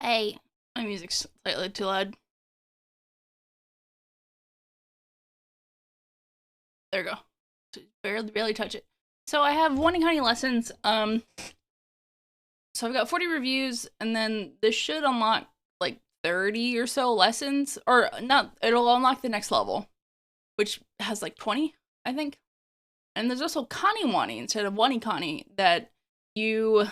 Hey, my music's slightly too loud. There we go. Barely touch it. So I have WaniKani lessons. So I've got 40 reviews, and then this should unlock like 30 or so lessons, or not. It'll unlock the next level, which has like 20, I think. And there's also Kaniwani instead of WaniKani that you.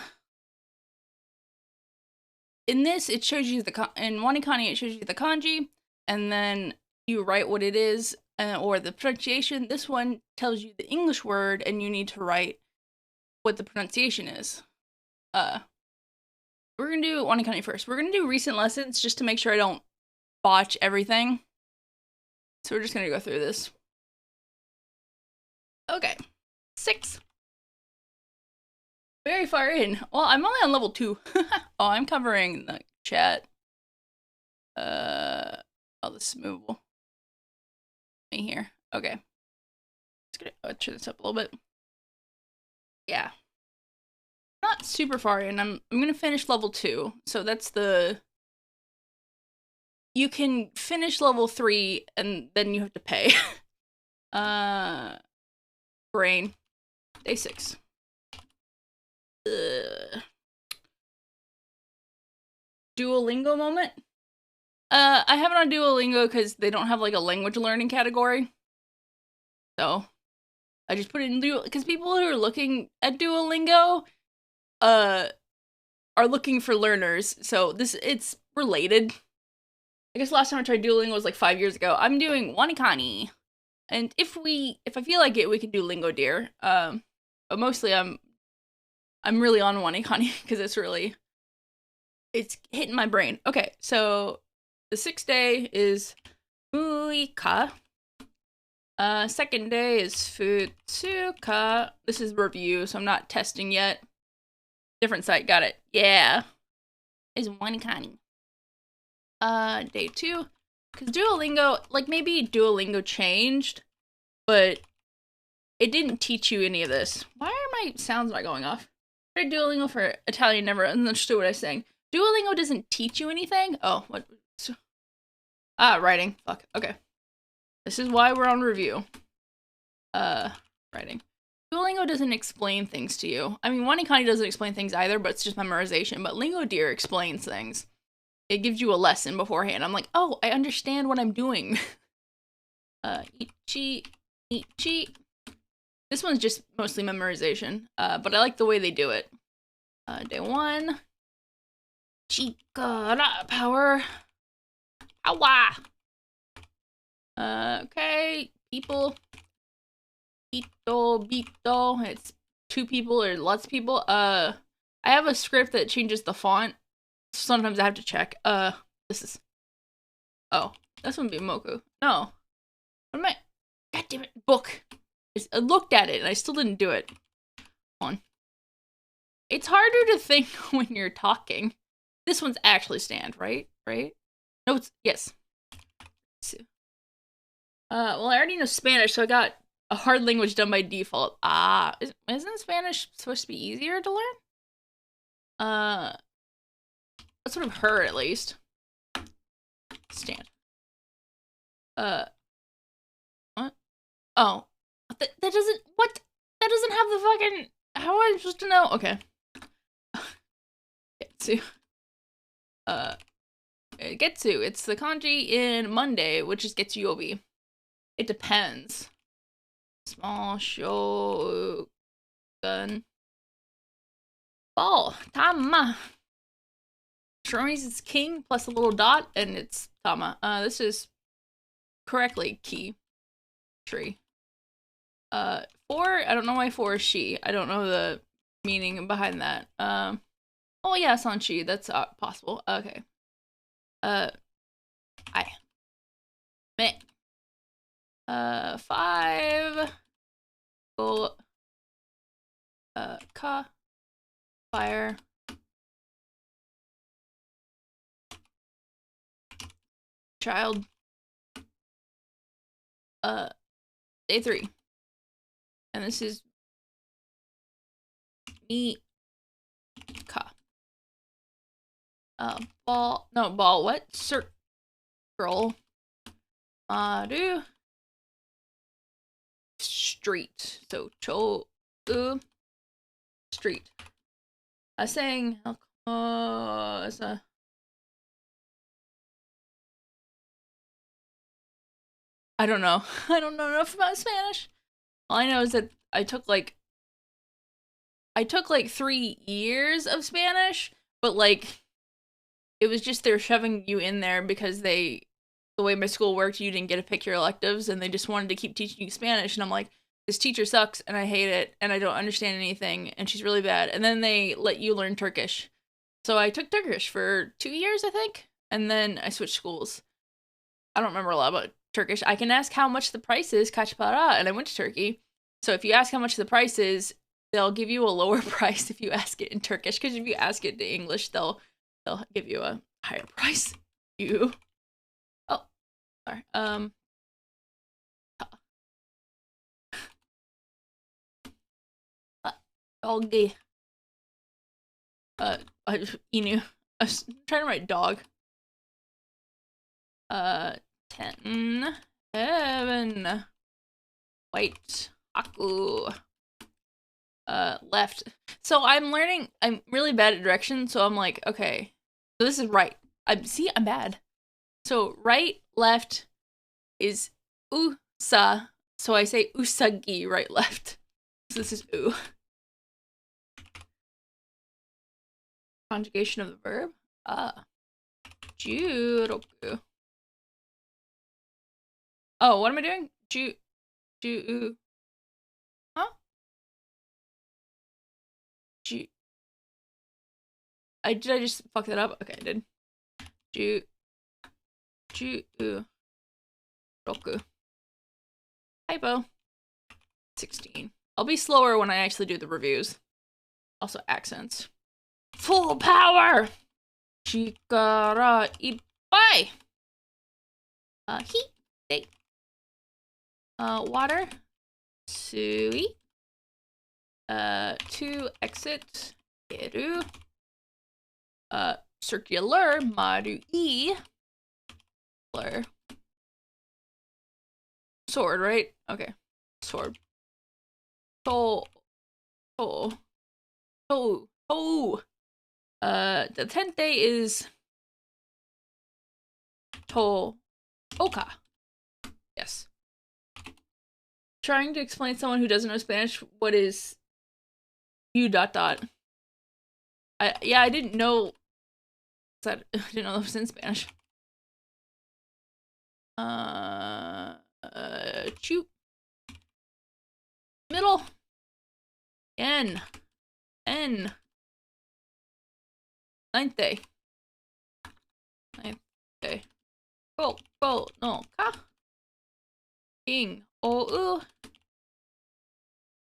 In this, it shows you in WaniKani it shows you the kanji, and then you write what it is or the pronunciation. This one tells you the English word, and you need to write what the pronunciation is. We're gonna do WaniKani first. We're gonna do recent lessons just to make sure I don't botch everything. So we're just gonna go through this. Okay, 6. Very far in. Well, I'm only on level 2. Oh, I'm covering the chat. Oh, this is movable. Me here. Okay. Let's turn this up a little bit. Yeah. Not super far in. I'm gonna finish level 2. So that's the. You can finish level 3 and then you have to pay. Brain. Day 6. Duolingo moment. I have it on Duolingo because they don't have like a language learning category. So I just put it in Duolingo because people who are looking at Duolingo are looking for learners. So it's related. I guess last time I tried Duolingo was like 5 years ago. I'm doing WaniKani. And if I feel like it, we can do Lingo Deer. But mostly I'm really on WaniKani because it's hitting my brain. Okay, so the 6th day is Muika. Second day is Futsuka. This is review, so I'm not testing yet. Different site, got it. Yeah. Is WaniKani. Day 2. Because Duolingo, like maybe Duolingo changed, but it didn't teach you any of this. Why are my sounds not going off? I tried Duolingo for Italian, never understood what I was saying. Duolingo doesn't teach you anything? Oh, what? Writing. Fuck. Okay. This is why we're on review. Writing. Duolingo doesn't explain things to you. I mean, WaniKani doesn't explain things either, but it's just memorization. But Lingo Deer explains things. It gives you a lesson beforehand. I'm like, oh, I understand what I'm doing. Ichi. This one's just mostly memorization, but I like the way they do it. Day 1. Chikara power. Awa. Okay, people. Bito. It's 2 people or lots of people. I have a script that changes the font. Sometimes I have to check. This is. Oh, this one be Moku. No. What am I? God damn it. Book. I looked at it and I still didn't do it. Hold on. It's harder to think when you're talking. This one's actually stand, right? Right? No, it's yes. Well, I already know Spanish, so I got a hard language done by default. Isn't Spanish supposed to be easier to learn? That's what I've heard, at least. Stand. What? Oh. That doesn't, what? That doesn't have the fucking, how am I supposed to know? Okay. Getsu. Getsu. It's the kanji in Monday, which is Getsuyobi. It depends. Small shogun. Ball. Tama. Shironi's is king plus a little dot, and it's Tama. This is correctly key. Tree. 4, I don't know why 4 is she. I don't know the meaning behind that. Oh yeah, it's on she. That's possible. Okay. I. Me. 5. Go. Ka. Fire. Child. Day 3. And this is me. Ka. Ball. No, ball. What? Circle. Do. Street. So, street. I sang. As a. I don't know. I don't know enough about Spanish. All I know is that I took like 3 years of Spanish, but like it was just they're shoving you in there because the way my school worked, you didn't get to pick your electives and they just wanted to keep teaching you Spanish. And I'm like, this teacher sucks and I hate it and I don't understand anything and she's really bad. And then they let you learn Turkish. So I took Turkish for 2 years, I think, and then I switched schools. I don't remember a lot about Turkish. I can ask how much the price is, kaç para, and I went to Turkey. So if you ask how much the price is, they'll give you a lower price if you ask it in Turkish, because if you ask it in English, they'll give you a higher price. Oh, sorry. Doggy. Inu. I was trying to write dog. 10. Heaven. White. Aku. Left. So I'm really bad at direction, so I'm like, okay. So this is right. I'm bad. So right, left is usa. So I say usagi, right, left. So this is u. Conjugation of the verb. Juroku. Oh, what am I doing? Huh? Did I just fuck that up? Okay, I did. Roku. Typo. 16. I'll be slower when I actually do the reviews. Also accents. Full power! Chikara ippai! Heat. Day. Water. Sui. To exit. Eru. Circular. Maru-i. Sword, right? Okay. Sword. The 10th day is Oka. Yes. Trying to explain to someone who doesn't know Spanish what is I didn't know that. I didn't know that was in Spanish. Shoot. Middle. N. 9th day. 9th day. Go, no, ka. King. O,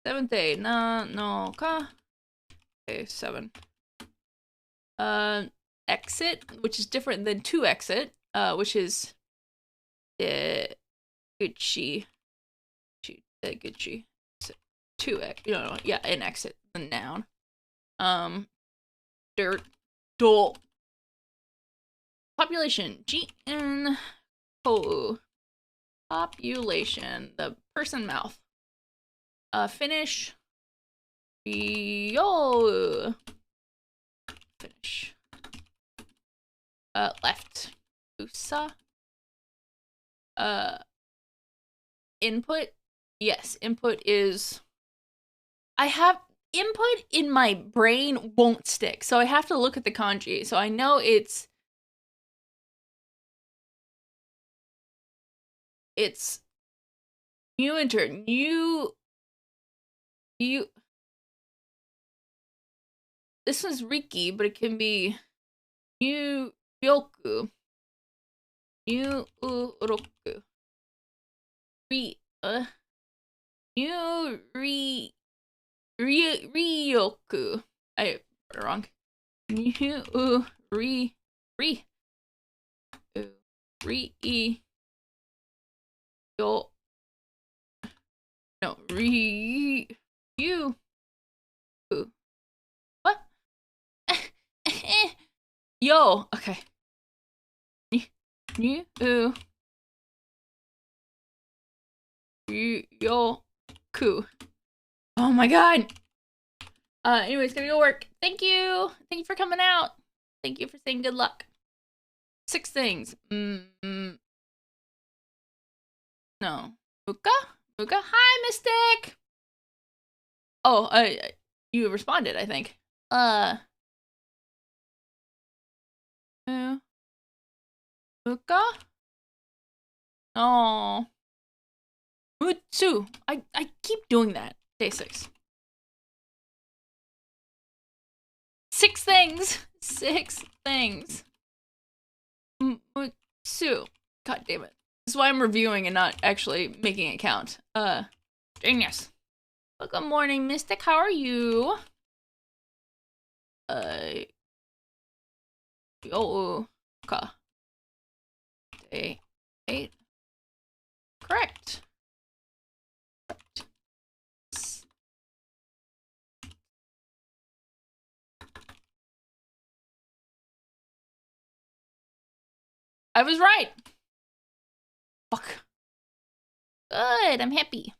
7th day. No, ka. Okay, 7. Exit, which is different than to exit, which is Gucci. Gucci. To yeah, an exit, the noun. Dirt. Dole. Population. G-N. Ho. Population. The person mouth. Finish. Yo. Finish. Left. Usa. Input. Yes, input is... I have... Input in my brain won't stick, so I have to look at the kanji. So I know it's new enter, this one's Riki, but it can be new Ryoku. New Uroku. New Ryoku. I put it wrong. New yo. No, What? Yo. yo. Okay. Ni u. Yo ku. Oh my god. Anyways, gonna go work. Thank you. Thank you for coming out. Thank you for saying good luck. 6 things. No. Muka? Muka? Hi, Mystic! Oh, you responded, I think. Muka? Oh. Mutsu. I keep doing that. Day 6. 6 things. 6 things. Mutsu. God damn it. This is why I'm reviewing and not actually making it count. Genius. Well, good morning, Mystic. How are you? Yo. Okay. Day 8. Correct. I was right. Fuck. Good, I'm happy.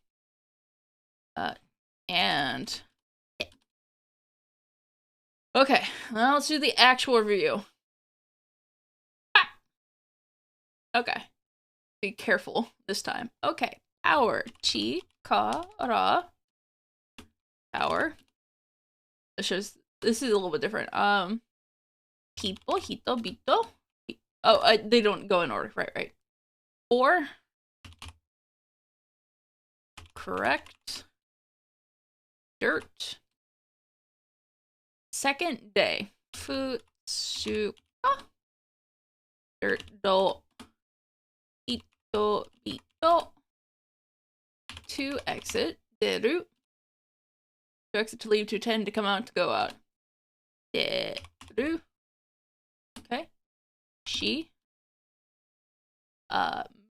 And... okay, well, let's do the actual review. Ah! Okay. Be careful this time. Okay. Power. Chi, ka, ra. Power. This is a little bit different. People, hito, bito. Oh, they don't go in order. Right. 4. Correct. Dirt. Second day. Futsuka. Dirt, do. Ito, bito. 2 exit. Deru. 2 exit to leave, 210 to come out, to go out. Deru. Okay. Shi.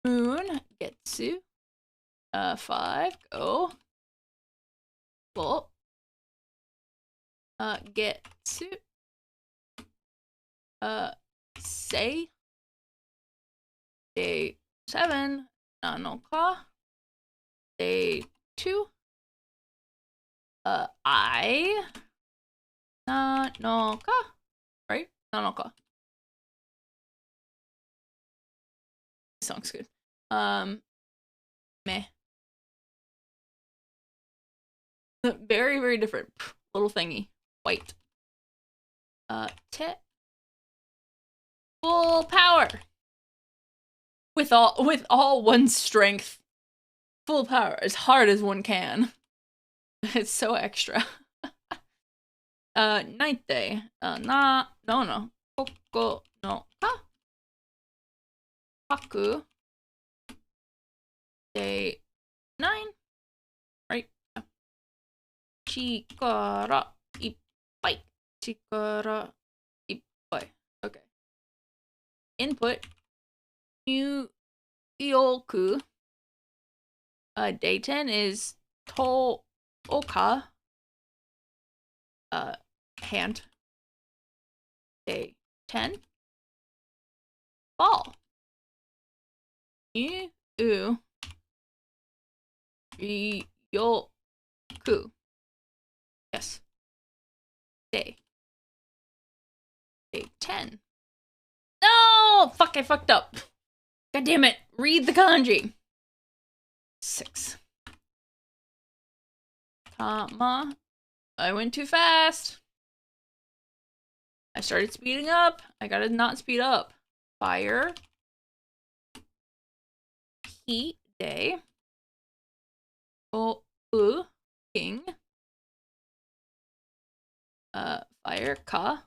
Moon. Getsu. 5. Go. Go. Getsu. Say. Day 7. Nanoka. Day 2. I. Nanoka. Right? Nanoka. This song's good. Meh. Very, very different. Little thingy. White. Te. Full power. With all one's strength. Full power. As hard as one can. It's so extra. 9th day. No. Koko no ka. Haku. Day 9. Right? Chikara ippai. Chikara ippai. Okay. Input. Yoku. Day 10 is Oka. Hand. Day 10. Ball. Yoku. Yes. Day 10. No! Fuck, I fucked up. God damn it. Read the kanji. 6. Tama. I went too fast. I started speeding up. I gotta not speed up. Fire. Heat. Day. King. Fire. Ka.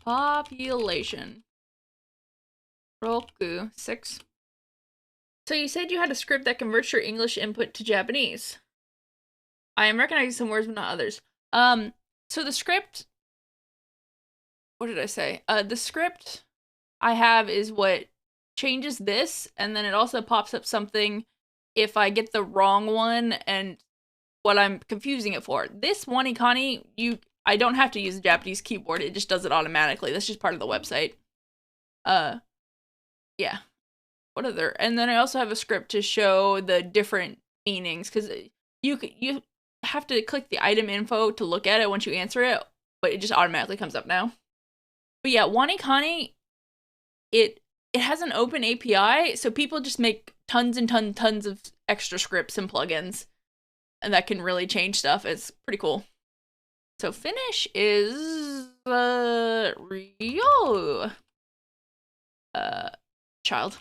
Population. Roku. 6. So you said you had a script that converts your English input to Japanese. I am recognizing some words but not others. So the script, what did I say? The script I have is what changes this, and then it also pops up something if I get the wrong one and what I'm confusing it for. This one, Ikani, I don't have to use a Japanese keyboard. It just does it automatically. That's just part of the website. Yeah. What other? And then I also have a script to show the different meanings, because you have to click the item info to look at it once you answer it, but it just automatically comes up now. But yeah, WaniKani, it has an open API, so people just make tons and tons of extra scripts and plugins, and that can really change stuff. It's pretty cool. So Finnish is Rio child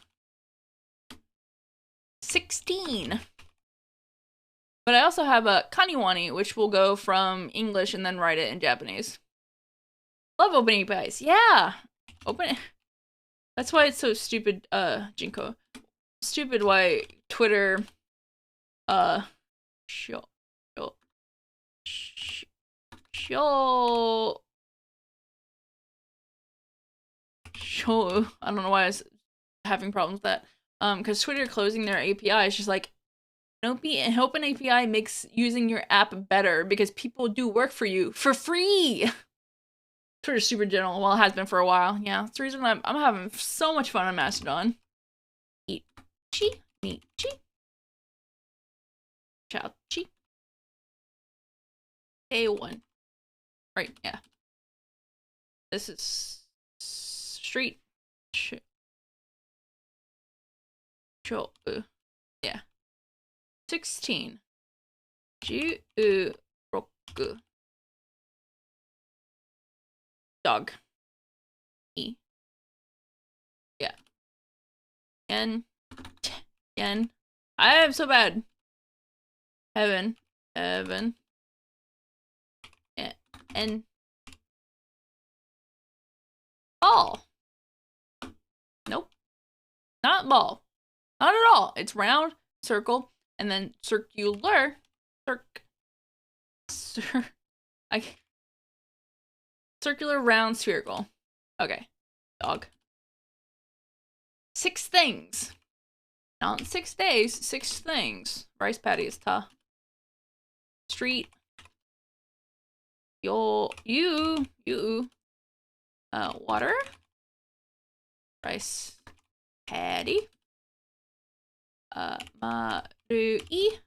16. But I also have a Kaniwani, which will go from English and then write it in Japanese. Love open APIs. Yeah. Open. That's why it's so stupid, Jinko. Stupid why Twitter, show, I don't know why I was having problems with that. Because Twitter closing their API is just like, an open API makes using your app better because people do work for you for free. Twitter's super general. Well, it has been for a while. Yeah, that's the reason I'm having so much fun on Mastodon. Ichi, Michi, Chao-chi. A1. Right, yeah. This is street. Yeah. 16. Roku. Dog. E. Yeah. Yen. Yen. I am so bad. Heaven. Heaven. And ball. Nope. Not ball. Not at all. It's round, circle, and then circular. Circular, round, spherical. Okay. Dog. 6 things. Not 6 days, 6 things. Rice patty is ta. Street. You. Water. Rice patty. Marui.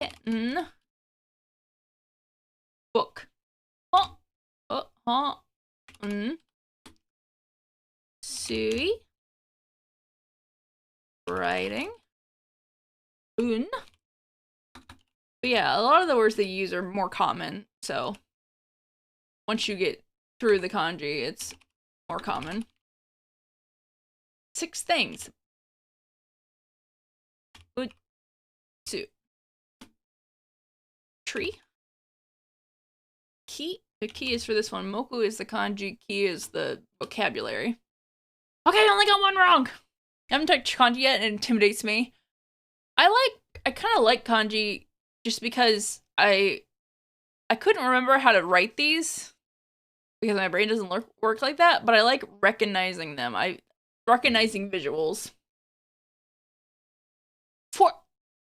Kitten. Book. Sui. Writing. Un. But yeah, a lot of the words they use are more common, so once you get through the kanji, it's more common. 6 things. Utsu. Tree. Ki. The key is for this one. Moku is the kanji, ki is the vocabulary. Okay, I only got one wrong! I haven't touched kanji yet, and it intimidates me. I kind of like kanji just because I couldn't remember how to write these because my brain doesn't work like that, but I like recognizing them. Recognizing visuals. Oh,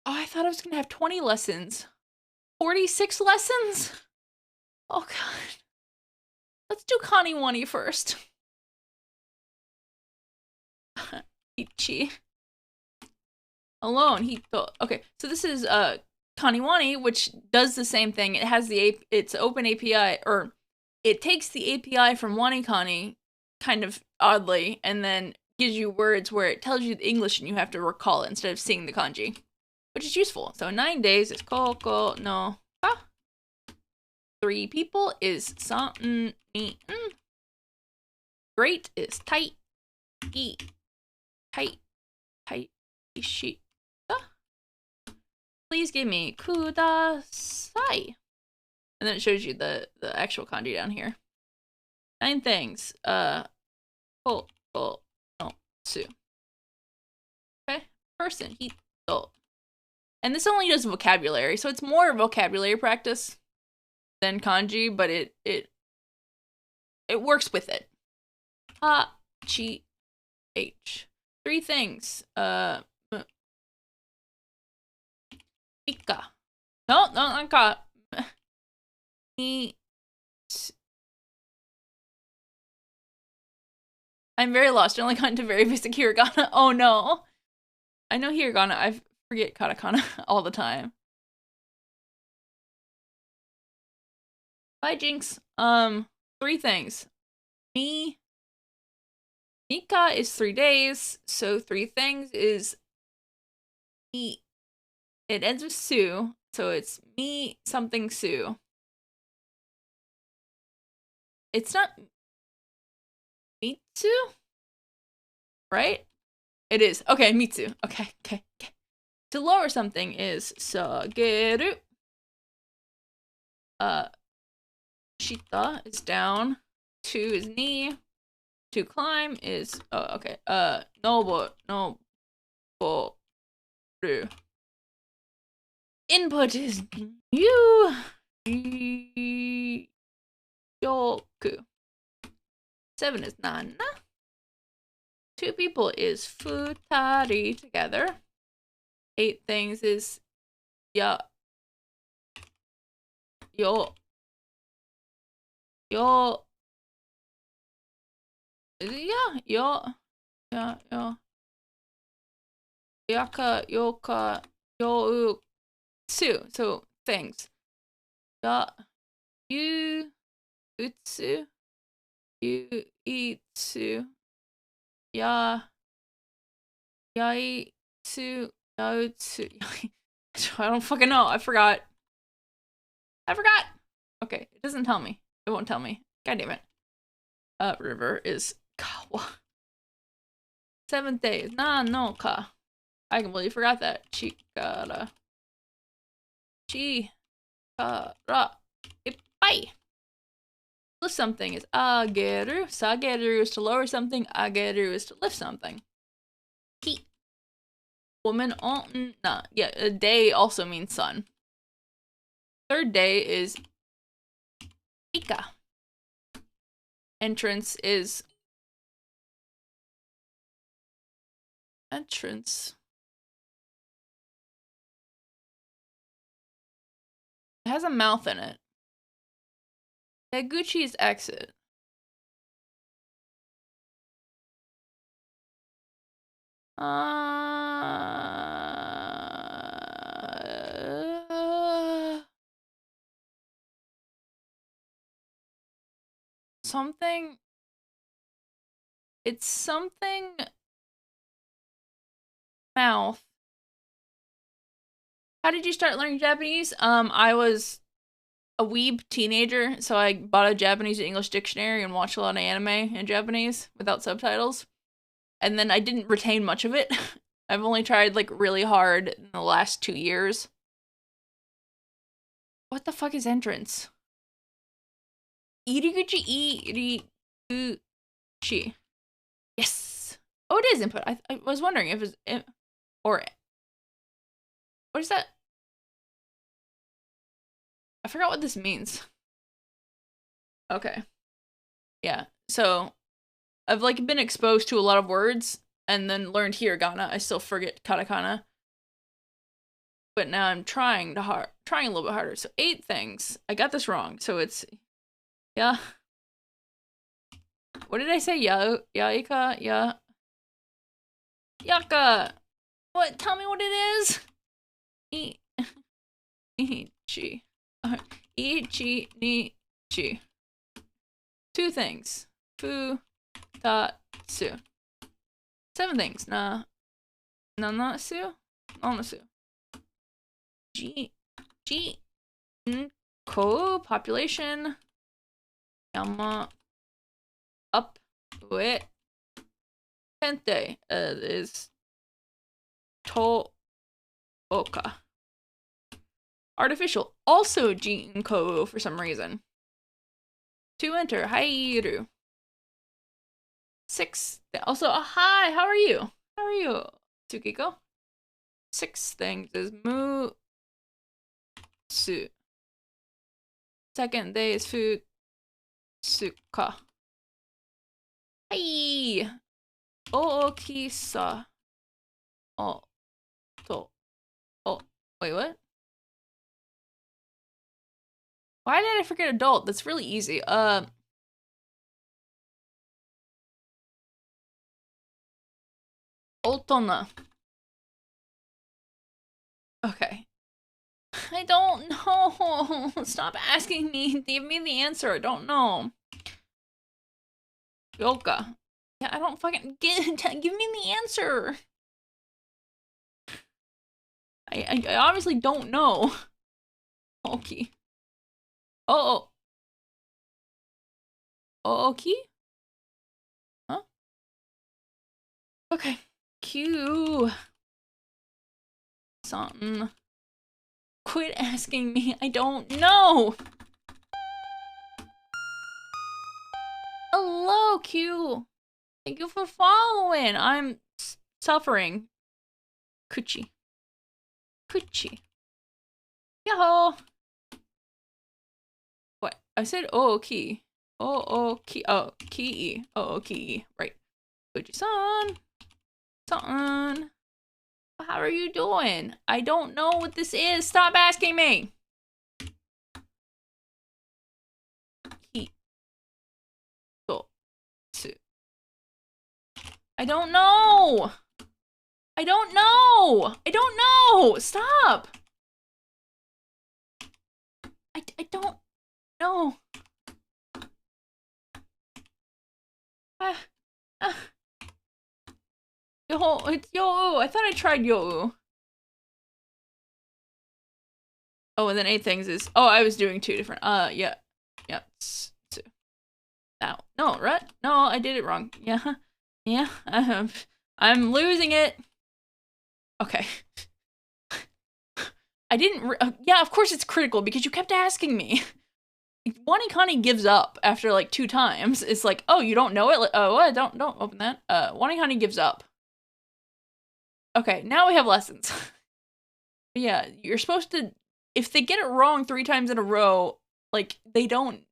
I thought I was gonna have 20 lessons. 46 lessons? Oh god. Let's do Kaniwani first. Ichi. Alone, Hito. Okay, so this is Kaniwani, which does the same thing. It has it's open API, or it takes the API from WaniKani kind of oddly, and then gives you words where it tells you the English and you have to recall it instead of seeing the kanji, which is useful. So 9 days is koko no ka. 3 people is san ni n. Great is tight. E. Tight. Tight. Ishi. Please give me kudasai. And then it shows you the actual kanji down here. 9 things. Ko no su. Okay. Person. Hito. And this only does vocabulary, so it's more vocabulary practice than kanji, but it works with it. Ha, chi, h. 3 things. Mika. No, not ka. Ni. I'm very lost. I only got into very basic hiragana. Oh no. I know hiragana. I forget katakana all the time. Bye, Jinx. 3 things. Mika is 3 days, so 3 things is me. It ends with Sue, so it's me something Sue. It's not Mitsu, right? It is. Okay, Mitsu. Okay. To lower something is Sageru. Shita is down. 2 is ni. To climb is okay. Noboru. Input is you. Yoku. 7 is nana. 2 people is futari together. 8 things is yo. Is it Yaka, yoka, you, tsu. So things. You, utsu, you, itsu, yaitsu, yautsu. I don't fucking know. I forgot. Okay, it doesn't tell me. It won't tell me. God damn it. River is Kawa. 7th day is Nanoka. I completely forgot that. Chikara. Ippai. Lift something is ageru. Sageru is to lower something. Ageru is to lift something. Ki. Woman on yeah, a day also means sun. 3rd day is Ika. Entrance is entrance. It has a mouth in it. Taguchi is exit. Something. It's something. Mouth. How did you start learning Japanese? I was a weeb teenager, so I bought a Japanese to English dictionary and watched a lot of anime in Japanese without subtitles. And then I didn't retain much of it. I've only tried like really hard in the last 2 years. What the fuck is entrance? Iriguchi, iriguchi. Yes. Oh, it is input. I was wondering if it's or what is that? I forgot what this means. Okay. Yeah. So I've like been exposed to a lot of words and then learned hiragana. I still forget katakana. But now I'm trying a little bit harder. So 8 things. I got this wrong. So it's yeah. What did I say? Yaika, Yaka. What? Tell me what it is. Ichi. Ichi ni chi. 2 things. Fu ta su. 7 things. Nanasu. Nanasu. G ko population. Yama up with 10th day is to oka. Artificial, also Jinko for some reason. To enter, Hairu. 6, also, hi, how are you? How are you, Tsukiko? 6 things is Mu Su. 2nd day is Futsuka. Hi! Ookisa. Oh, to. Oh, wait, what? Why did I forget adult? That's really easy. Otona. Okay. I don't know. Stop asking me. Give me the answer. I don't know. Yoka. Yeah, I don't fucking give me the answer. I obviously don't know. Okay. Oh. Okay. Huh? Okay. Q. Something. Quit asking me. I don't know. Hello, Q. Thank you for following. I'm suffering. Kuchi. Kuchi. Yahoo! What? I said okay. Key. Oh, key. Oh, key. Right. Kuchi-san. Son. How are you doing? I don't know what this is. Stop asking me. Key. So. I don't know. I don't know. I don't know. Stop. I don't know. Yo, it's Yo. I thought I tried Yo. Oh, and then 8 things is. Oh, I was doing 2 different. Yeah. Yeah. No, right? No, I did it wrong. Yeah. Yeah. I'm losing it. Okay. I didn't. Yeah, of course it's critical because you kept asking me. WaniKani gives up after like 2 times. It's like, oh, you don't know it? Like, oh, what? Don't open that. WaniKani gives up. Okay, now we have lessons. Yeah, you're supposed to. If they get it wrong 3 times in a row, like you don't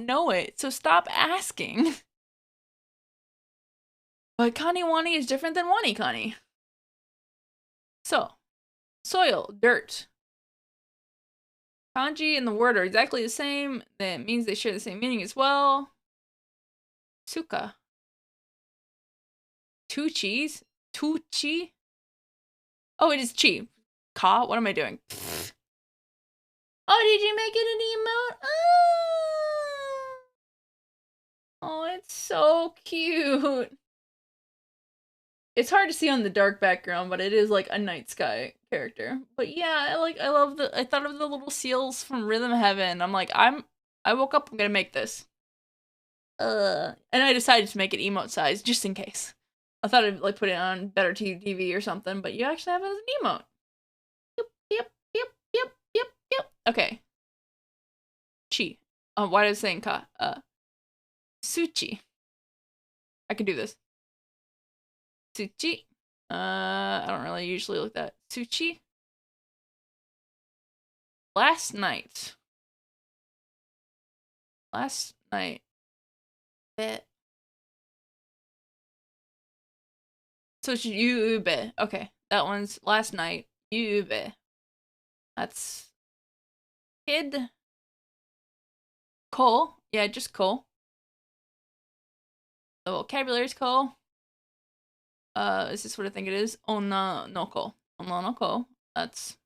know it. So stop asking. But Kaniwani is different than WaniKani. So, soil, dirt. Kanji and the word are exactly the same. That means they share the same meaning as well. Suka. 2 cheese? 2 chi? Oh, it is chi. Ka? What am I doing? Oh, did you make it an emote? Oh, it's so cute. It's hard to see on the dark background, but it is like a night sky character. But yeah, I thought of the little seals from Rhythm Heaven. I'm like, I woke up, I'm gonna make this. And I decided to make it emote size just in case. I thought I'd like put it on Better TV or something, but you actually have it as an emote. Yep. Okay. Chi. Why did I say ka? Suchi. I can do this. Suchi. I don't really usually look at Suchi. Last night. Bet. So it's Yube. Okay. That one's last night. Yube. That's kid. Cole. Yeah, just Cole. The vocabulary's Cole. Is this what I think it is? Onna no ko. Onna no ko. That's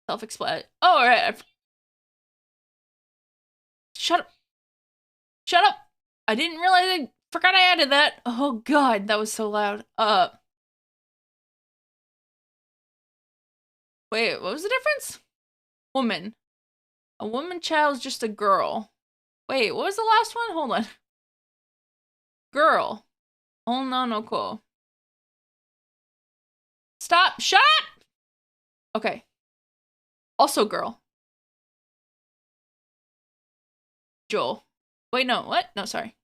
self-explanatory. Oh, alright. Shut up. Shut up. I didn't realize I forgot I added that. Oh god, that was so loud. Wait, what was the difference? Woman. A woman child is just a girl. Wait, what was the last one? Hold on. Girl. Onna no ko. Stop. Shut up! Okay. Also girl. Joel. Wait, no. What? No, sorry.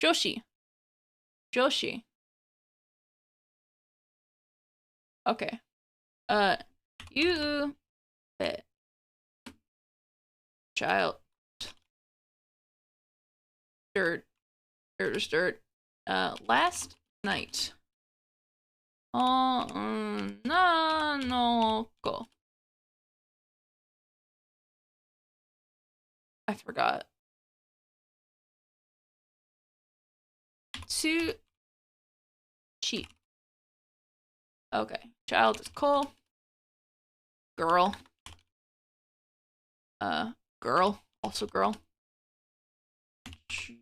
Joshi. Joshi. Okay. You bet. Child. Dirt. Dirt. Last night. No ko. I forgot. To cheat. Okay. Child is Cole. Girl. Girl. Also girl. She.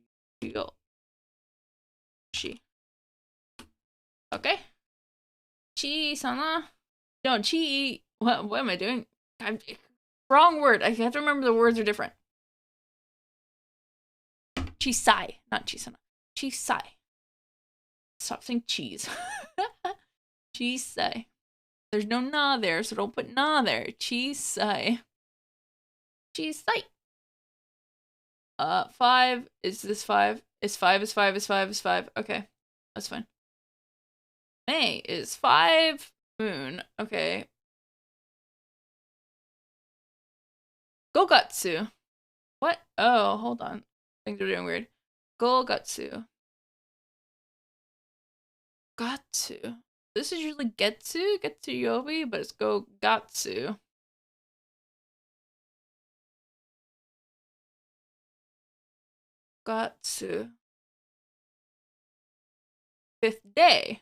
She. Okay. Chi sana. No, chi. What am I doing? Wrong word. I have to remember the words are different. Chisai, not chisana. Chisai. Stop saying cheese. Chisai. There's no na there, so don't put na there. Chisai. Chisai. 5. Is this 5? Is 5 is 5 is 5 is 5. Okay. That's fine. May is 5. Moon. Okay. Gogatsu. What? Oh, hold on. Things are doing weird. Gogatsu. Gatsu. This is usually Getsu Yobi, but it's Gogatsu. Gatsu. 5th day.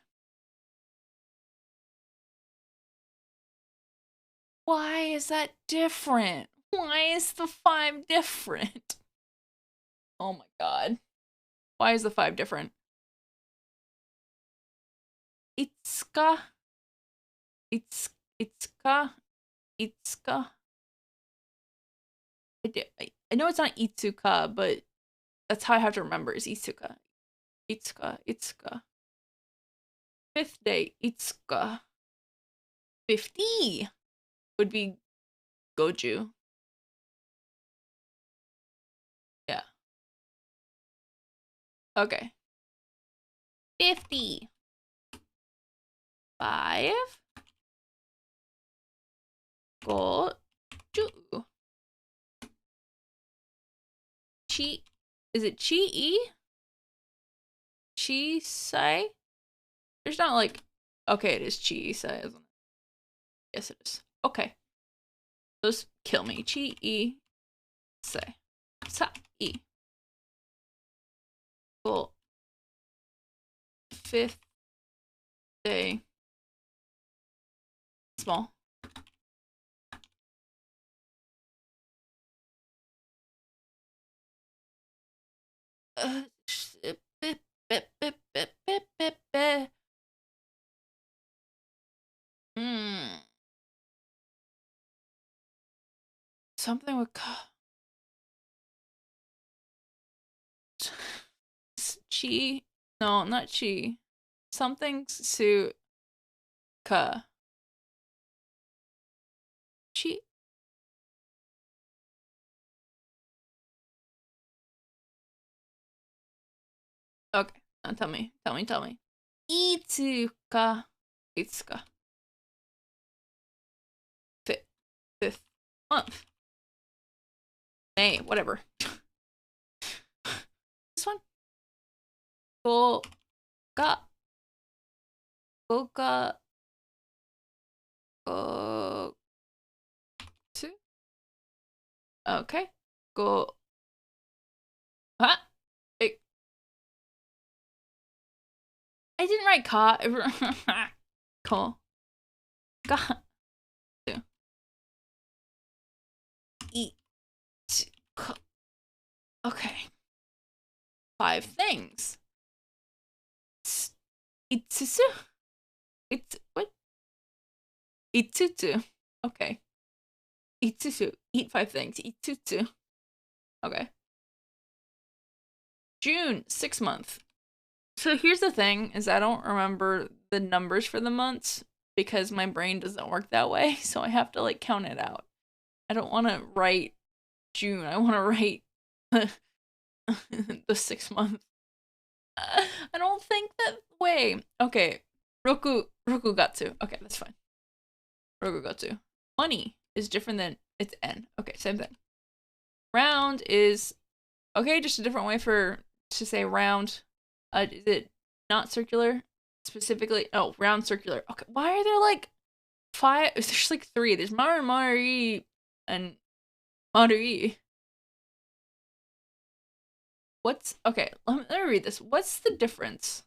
Why is that different? Why is the 5 different? Oh my god. Why is the 5 different? Itsuka. Itsuka. I know it's not Itsuka, but that's how I have to remember is Itsuka. Itsuka. 5th day, Itsuka. 50 would be Goju. Yeah. Okay. 50. 5. Goju. Chi. Is it Chi-e? Chi-sai? There's not like. Okay, it is Chi-sai, isn't it? Yes, it is. Okay. Those kill me. Chi-e. Sai. Sa-e. Cool. 5th day. Small. Something with chi. No, not chi. Something su ka. Chi. Okay, now tell me. Itsuka. Itsuka. 5th month. May, whatever. This one. Goga. Two. Okay. Go. Huh? I didn't write ka. Cool. Ga. Eat. Okay. 5 things. Itsusu. It's what? Itsutsu. Okay. Itsusu. Eat 5 things. Itsutsu. Okay. June, 6 month. So here's the thing, is I don't remember the numbers for the months because my brain doesn't work that way, so I have to like count it out. I don't want to write June. I want to write the 6 month. I don't think that way. Okay. Rokugatsu. Okay, that's fine. Rokugatsu. Money is different than it's N. Okay, same thing. Round is okay, just a different way to say round. Is it not circular? Specifically, oh, round circular. Okay, why are there like 5? There's like 3. There's Marui and Marui. What's okay? Let me read this. What's the difference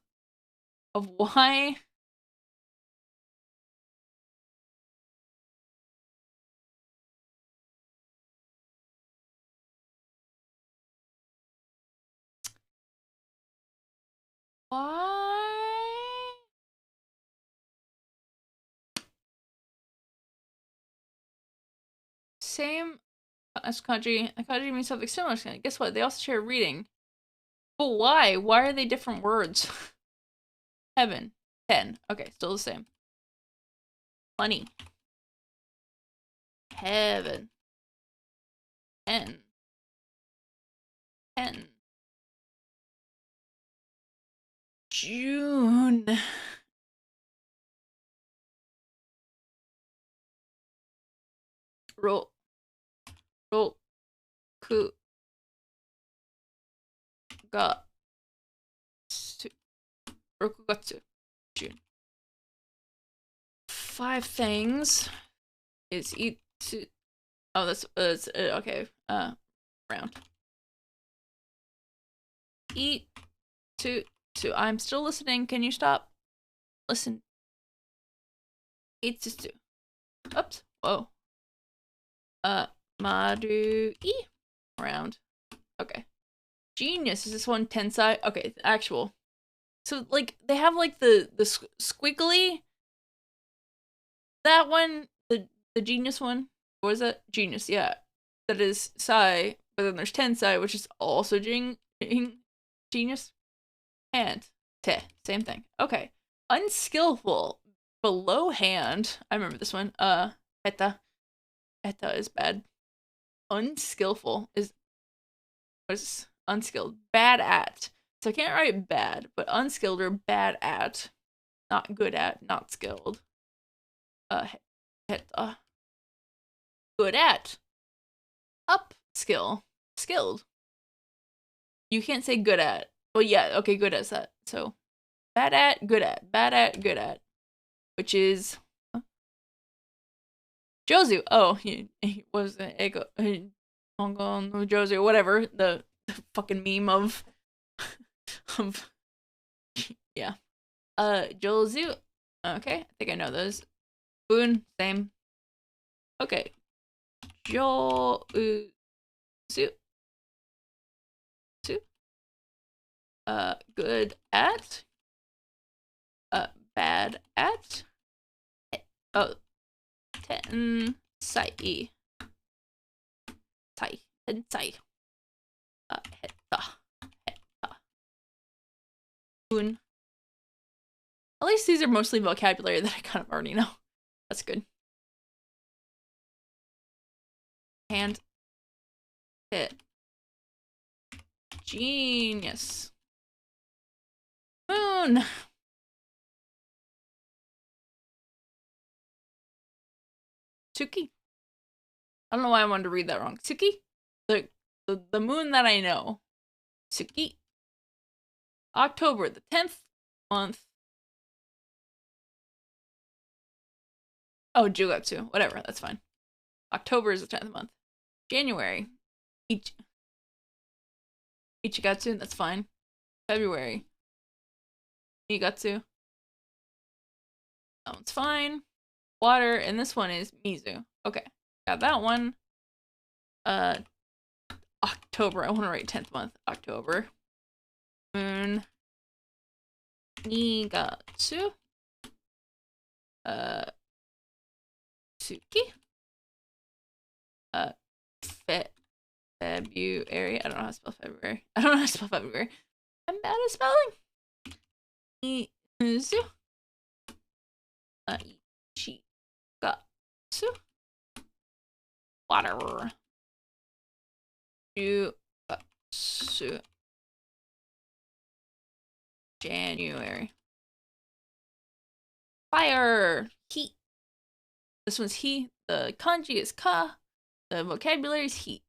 of why? Why? Same as kanji. Kanji means something similar. Guess what? They also share reading. But why? Why are they different words? Heaven. 10. Okay, still the same. Money. Heaven. 10. 10. June. Roll. Ku. Ga. Rokugatsu. June. 5 things is eat to. Oh, that's okay. Round. Eat to. I'm still listening. Can you stop? Listen. Eat to. Oops. Whoa. Maru e round. Okay. Genius. Is this one tensai? Okay, actual. So like they have like the squiggly. That one, the genius one. What is that? Genius. Yeah, that is sai. But then there's tensai, which is also genius. And te, same thing. Okay. Unskillful. Below hand. I remember this one. Heta. Heta is bad. Unskillful is what is unskilled? Bad at. So I can't write bad, but unskilled or bad at. Not good at, not skilled. Heta. Good at. Up skill. Skilled. You can't say good at. Well, yeah, okay, good at that. So bad at, good at. Bad at, good at. Which is Jozu. Oh, he was Ego Hongon no Jozu, whatever. The fucking meme of yeah. Jozu. Okay, I think I know those. Boon, same. Okay. Jozu. Good at. Bad at. Oh, tensai. Tensai. Heta. Boon. At least these are mostly vocabulary that I kind of already know. That's good. Hand. Hit. Genius. Moon. Tsuki. I don't know why I wanted to read that wrong. Tsuki? The moon that I know. Tsuki. October, the 10th month. Oh, Jugatsu. Whatever, that's fine. October is the 10th month. January. Ichigatsu, that's fine. February. Nigatsu. That one's fine. Water, and this one is Mizu. Okay, got that one. October. I want to write 10th month. October. Moon. Nigatsu. Tsuki. February. I don't know how to spell February. I don't know how to spell February. I'm bad at spelling. Mizu. Ichigatsu. Water. Jugatsu. January. Fire. Heat. This one's he. The kanji is ka. The vocabulary is heat.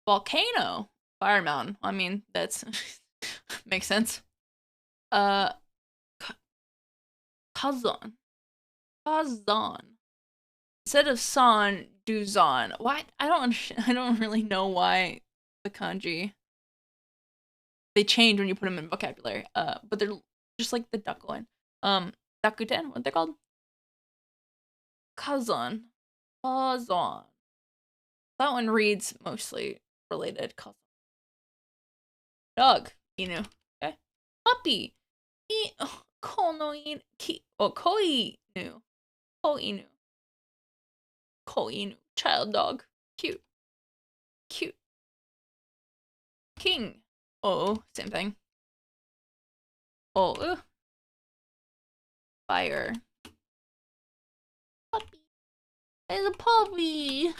Volcano. Fire mountain. I mean, that's makes sense. Kazan. Kazan. Instead of san, do zan. What? I don't really know why the kanji they change when you put them in vocabulary. But they're just like the duck one. Dakuten, what they're called? Kazan. Kazan. That one reads mostly related. Kazan. Dog. Inu. Okay. Puppy. Konoin. Koinu. Koinu. Koinu. Child dog. Cute. Cute. King. Oh, same thing. Oh. Fire. Puppy. It's a puppy.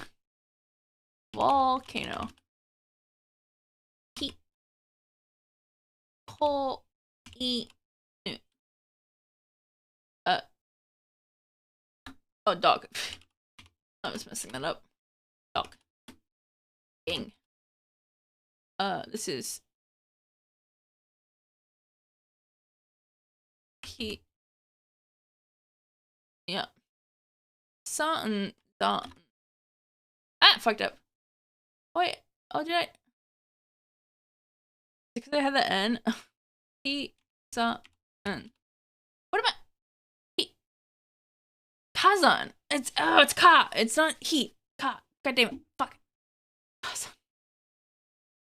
Volcano. Heat. Ko. E. Oh, dog. I was messing that up. Dog. King. This is he. Yeah. Something. Ah, fucked up. Wait. Oh, did I? Because I had the N. He. Something. What am I? He. Kazan. It's Ka. It's not he. Ka. God damn it. Fuck. Kazan.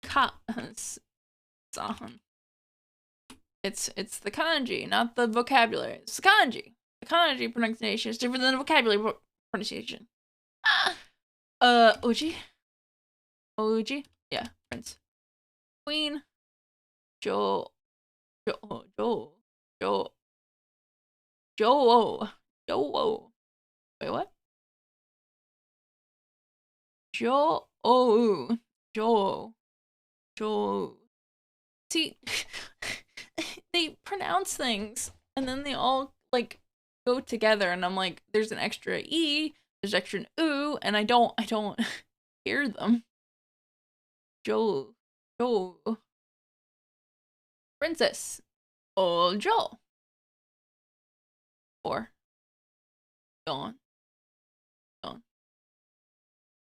Ka. San. It's the kanji, not the vocabulary. It's the kanji. The kanji pronunciation is different than the vocabulary pronunciation. Oji? Oji? Yeah, prince. Queen. Jo. Wait, what? Jo. See, they pronounce things and then they all like go together, and I'm like, there's an extra E, there's extra an oo, and I don't hear them. Jo. Princess. Jo. 4. Gone.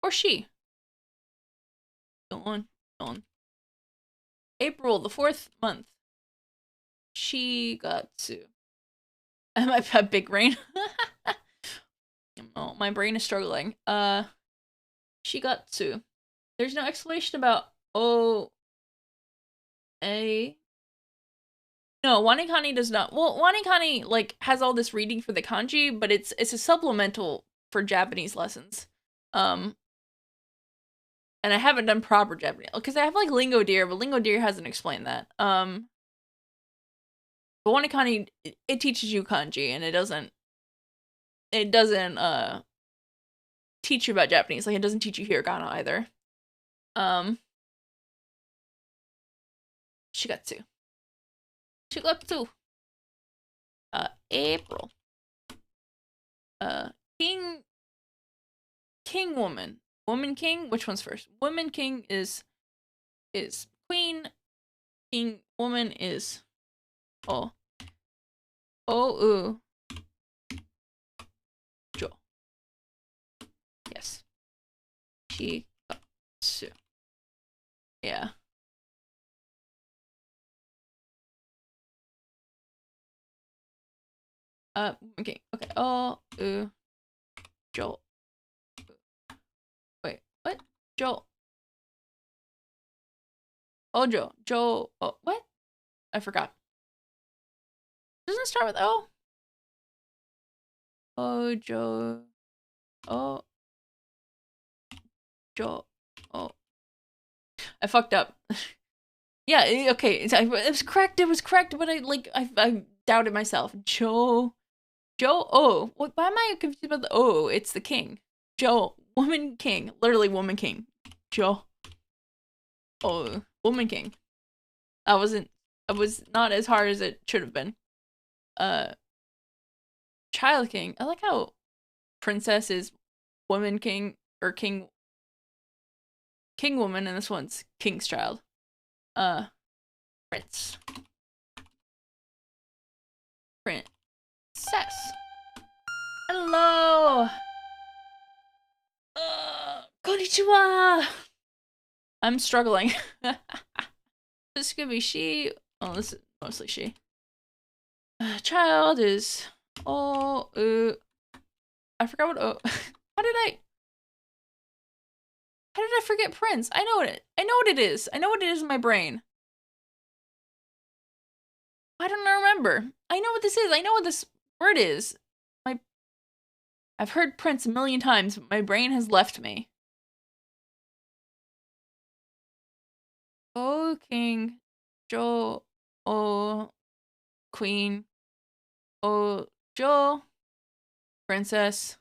Or she. Gone. April, the 4th month. She got to. I have big brain. Oh, my brain is struggling. She got to. There's no explanation about no, Wanikani does not. Well, Wanikani like has all this reading for the kanji, but it's a supplemental for Japanese lessons. And I haven't done proper Japanese because I have like Lingo Deer, but Lingo Deer hasn't explained that. But Wanikani, it teaches you kanji, and it doesn't teach you about Japanese. Like, it doesn't teach you hiragana either. Shigatsu. April. King woman. Woman king? Which one's first? Woman king is queen. King woman is jo. Yes. Shigatsu. Yeah. Okay. Jo. Wait, what? Jo. Ojo. Jo. Oh, what? I forgot. Doesn't it start with O? Ojo. Oh. Jo. Oh. I fucked up. Yeah, okay. It was correct. But I doubted myself. Jo. Oh. Why am I confused about the O? It's the king. Jo. Woman king. Literally woman king. Jo. Oh. Woman king. I was not as hard as it should have been. Child king. I like how princess is woman king or king woman, and this one's king's child. Princess. Hello. Konnichiwa. I'm struggling. This could be she. Oh, this is mostly she. Child is. Oh, I forgot what. Oh, how did I? How did I forget Prince? I know what it. I know what it is. I know what it is in my brain. I don't remember. I know what this is. I know what this word is. I've heard Prince a million times, but my brain has left me. Oh, king. Joe. Oh, queen. Oh, Joe. Princess.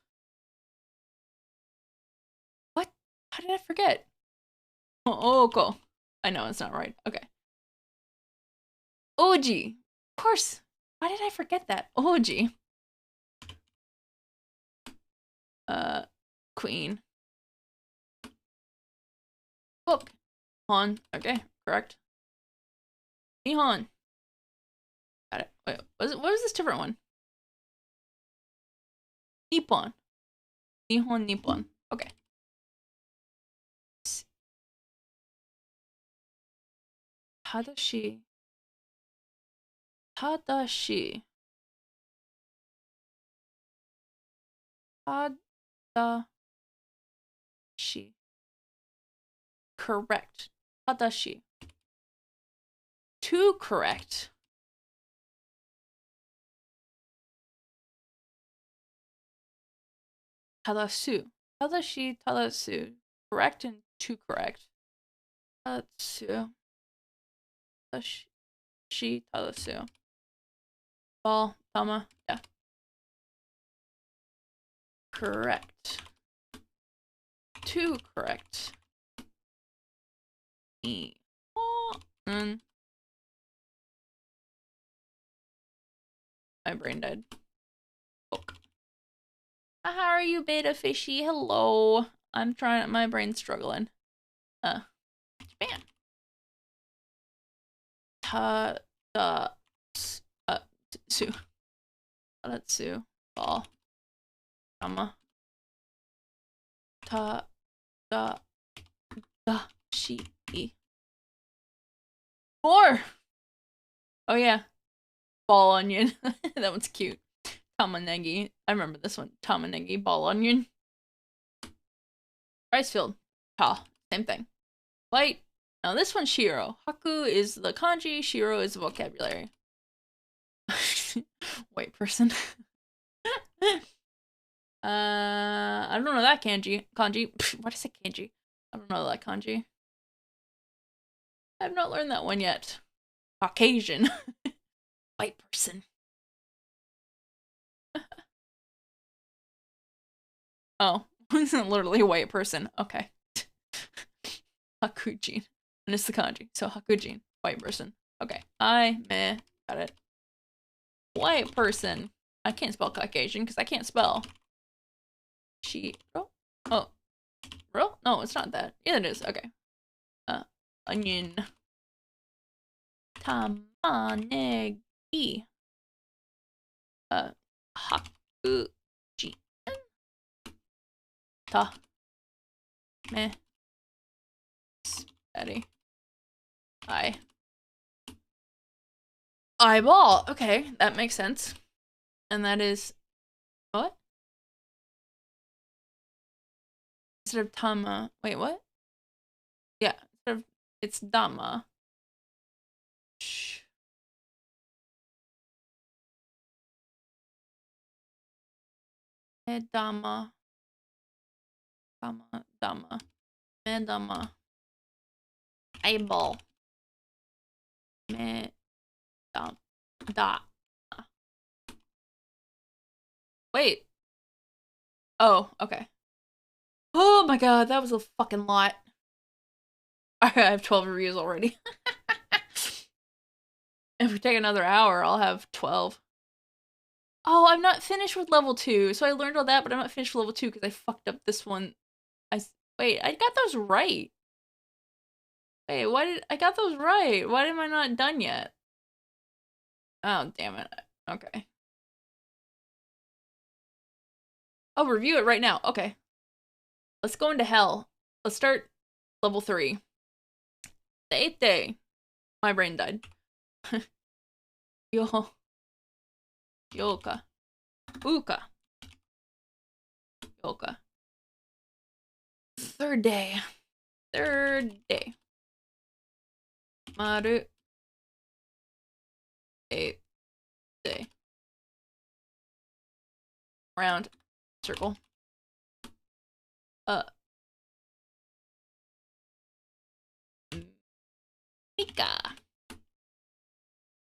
What? How did I forget? Oh, Oko. I know it's not right. Okay. Oji. Of course. Why did I forget that? Oji. Queen. Book. Han. Okay, correct. Nihon. Got it. Wait, what was this different one? Nippon. Nihon Nippon. Okay. Tadashi. Tadashi. Tadashi. Correct. Tadashi. To correct. Tadasu. Tadashi, tadasu. Correct and to correct. Tadasu. Tadashi, tadasu. Ball, tama, yeah. Correct. To correct. E. My brain died. Oh. How are you, beta fishy? Hello. I'm trying. My brain's struggling. Japan. Su. Tadatsu. Ball. Tama. Shi. More. Oh yeah. Ball onion. That one's cute. Tamanegi. I remember this one. Tamanegi. Ball onion. Rice field. Ta. Same thing. White. Now this one's Shiro. Haku is the kanji. Shiro is the vocabulary. White person. I don't know that kanji. Kanji. What is it kanji? I don't know that kanji. I have not learned that one yet. Caucasian. White person. Oh, literally a white person. Okay. Hakujin. And it's the kanji. So Hakujin. White person. Okay. Got it. White person. I can't spell Caucasian because I can't spell. Shiro. Oh. Real? No, it's not that. Yeah, it is. Okay. Onion. Tamanegi. Hakujin. Ta. Meh. Spaghetti. Eyeball. Okay, that makes sense. And that is what? Instead of tama. Wait, what? Yeah, instead of it's dama. Shh. Dama. Dama. Dama. Eyeball. Me. Da. Wait. Oh, okay. Oh my god, that was a fucking lot. I have 12 reviews already. If we take another hour, I'll have 12. Oh, I'm not finished with level 2. So I learned all that, but I'm not finished with level 2 because I fucked up this one. Wait, I got those right. Wait, I got those right? Why am I not done yet? Oh, damn it. Okay. I'll review it right now. Okay. Let's go into hell. Let's start level 3. The 8th day. My brain died. Yo. Yoka. Uka. Yoka. Third day. Maru. Eighth day. Round. Circle. Mika.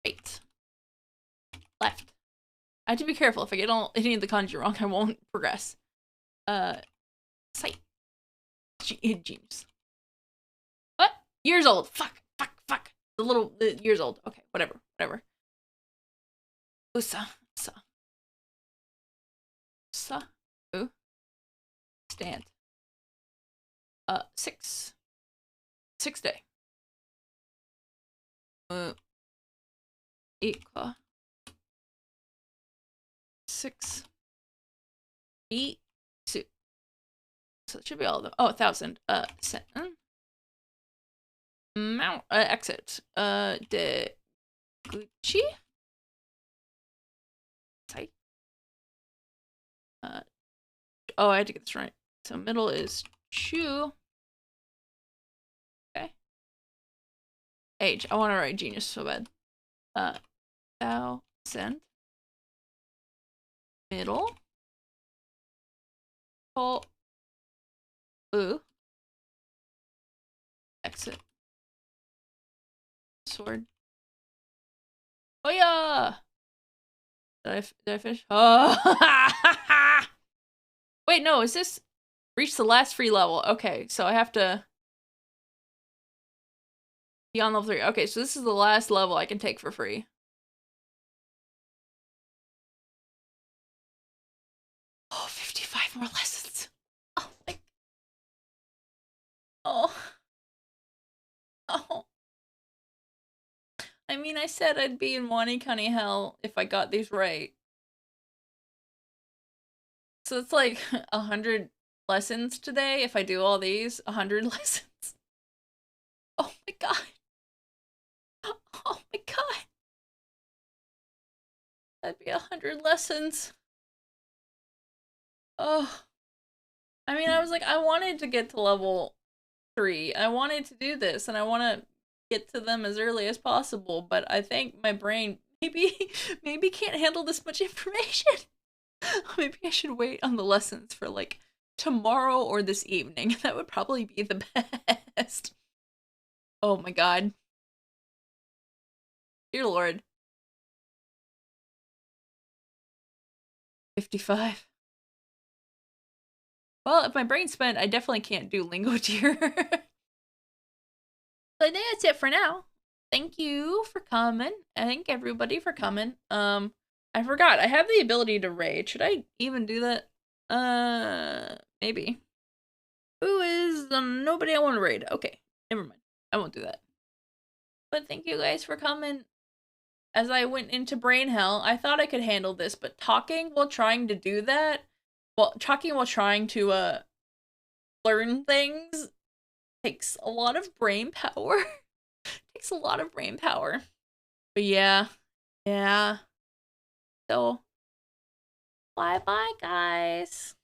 Right. Left. I have to be careful. If I get any of the kanji wrong, I won't progress. Sight. Genius. What? Years old. Fuck. The years old. Okay, whatever. Usa. Ooh. Stand. 6. 6 day. Ika. 6. Eat. So it should be all of them. Oh, 1,000. Mount. Exit. De Gucci. Site. Oh, I had to get this right. So middle is Chu. Okay. Age. I want to write genius so bad. 1,000. Middle. Oh. Ooh. Exit. Sword. Oh yeah. Did I finish? Oh. Wait, no. Is this reach the last free level? Okay, so I have to be on level 3. Okay, so this is the last level I can take for free. Oh, 55 more lessons. Oh my. Oh. I mean, I said I'd be in Wanikani hell if I got these right. So it's like 100 lessons today if I do all these. 100 lessons. Oh my god. Oh my god. That'd be 100 lessons. Oh. I mean, I was like, I wanted to get to level 3. I wanted to do this, and I want to get to them as early as possible, but I think my brain maybe can't handle this much information. Maybe I should wait on the lessons for like tomorrow or this evening. That would probably be the best. Oh my god. Dear Lord. 55. Well, if my brain's spent, I definitely can't do lingo tier. So I think that's it for now. Thank you for coming. I thank everybody for coming. I forgot. I have the ability to raid. Should I even do that? Maybe. Who is nobody I want to raid? Okay, never mind. I won't do that. But thank you guys for coming. As I went into brain hell, I thought I could handle this, but talking while trying to do that, talking while trying to learn things takes a lot of brain power. Takes a lot of brain power. But yeah. So bye bye guys.